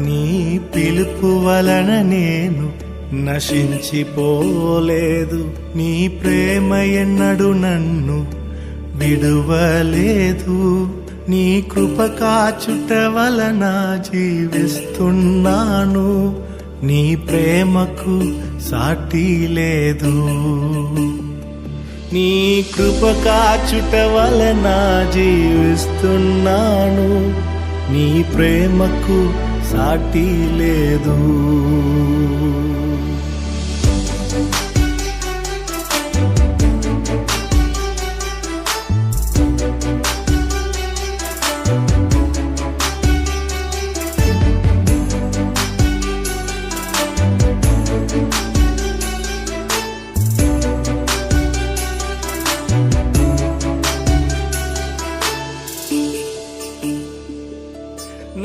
నీ పిలుపు వలన నేను నశించిపోలేదు, నీ ప్రేమ ఎన్నడు నన్ను విడువలేదు, నీ కృప కాచుట వలన జీవిస్తున్నాను, నీ ప్రేమకు సాటి లేదు. నీ కృప కాచుట వలన జీవిస్తున్నాను, నీ ప్రేమకు సాటి లేదు.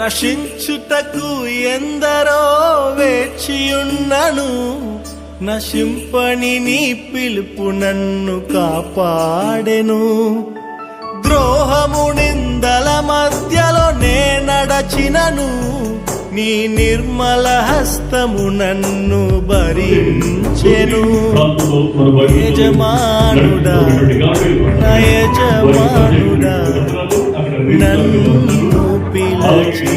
నశించుటకు ఎందరో వేచియున్నను, నశింపని నీ పిలుపు నన్ను కాపాడెను. ద్రోహము నిందల మధ్యలో నే నడచినను, నీ నిర్మల హస్తము నన్ను భరించెను. యజమానుడా నా యజమానుడా నన్ను పిలిచి